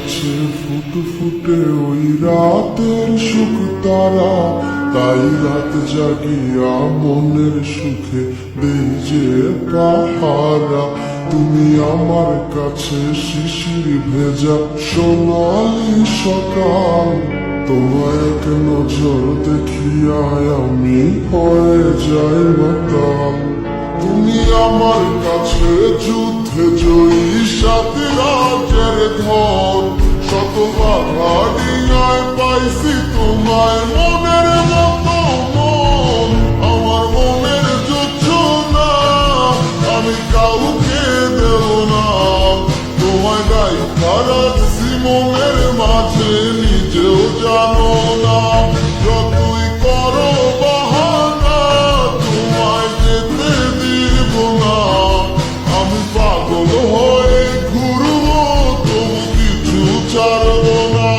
আছে ফুটফুটে ওই রাতের সুখ তারা, তাই রাত জাগিয়া মনের সুখে দেই যে পাহারা। তুমি আমার কাছে শিশির ভেজা সোনালি সকাল, তোমায় এক নজর দেখিয়ায় আমি হয়ে যাই মাতাল। তুমি আমার কাছে যুদ্ধে জয়ী সাত রাজের ধন, শত বাধা ডিঙায় পাইছি তোমায় মনের মতো মন। আমার মনের যোজনা আমি কাউকে দেব না, তোমায় গাইথা রাখছি মনের মাঝে নিজেও জানো না। যতই করো বাহানা তোমায় যেতে দিব না, আমি পাগল হয়ে ঘুরবো তবু কিছু ছাড়বো না।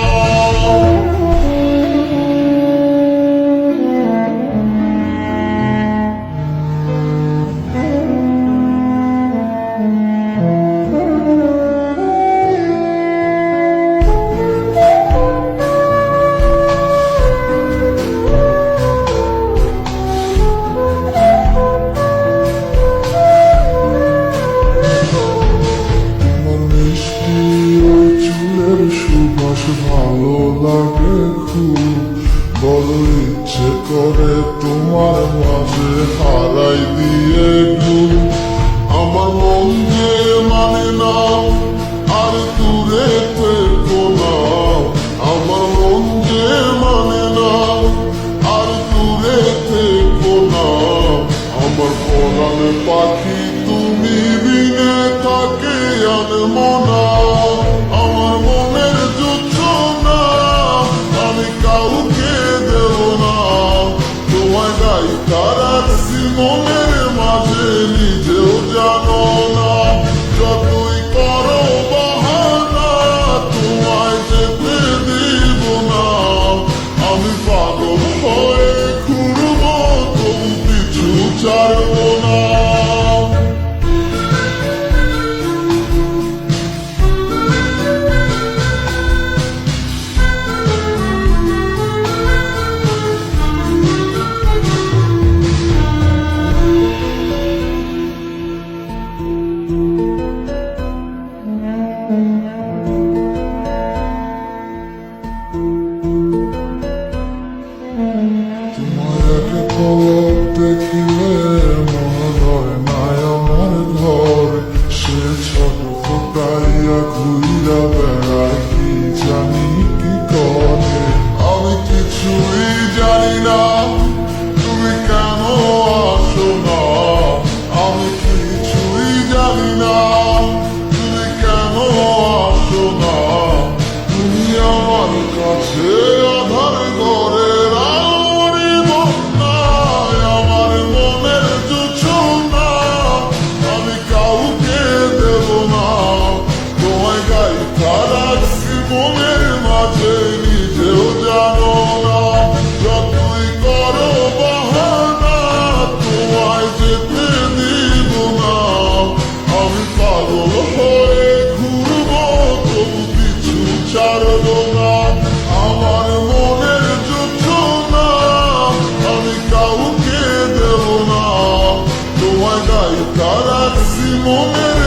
সুবাস ভালো লাগে খুব, বড় ইচ্ছে করে তোমার মাঝে হারাই দিয়ে ঘুম। আমার মন যে মানে না আর দূরে থেকো না, আমার মন যে মানে না আর দূরে থেকো না। আমার পরাণে পাখি তুমি বিনে থাকে আনমো না, আমার মনের যোজনা আমি কাউকে দেব না। তোমায় গাইথা রাখছি মনের মাঝে নিজেও জানো না। যতই করো বাহানা তোমায় যেতে দিব না, আমি পাগল হয়ে ঘুরবো তবু কিছু ছাড়বো না। তোমাকে পলক দেখিলে মনে হয় নাই আমার ঘর, সে ছোট ফোটাইয়া ঘুইরা বেড়ায় কি জানি কি করে। আমি কিছুই জানি না তুমি কেন আসো না, আমি কিছুই জানি না তুমি কেন আসো না। তুমি আমার কাছে আধার ঘরে মনের মাঝে নিজেও জানো না। যতই করো বাহানা তোমায় যেতে দিব না, আমি পাগল হয়ে ঘুরবো তবু কিছু ছাড়বো না। আমার মনের যোজনা আমি কাউকে দেব না, তোমায় গাইথা রাখছি মনের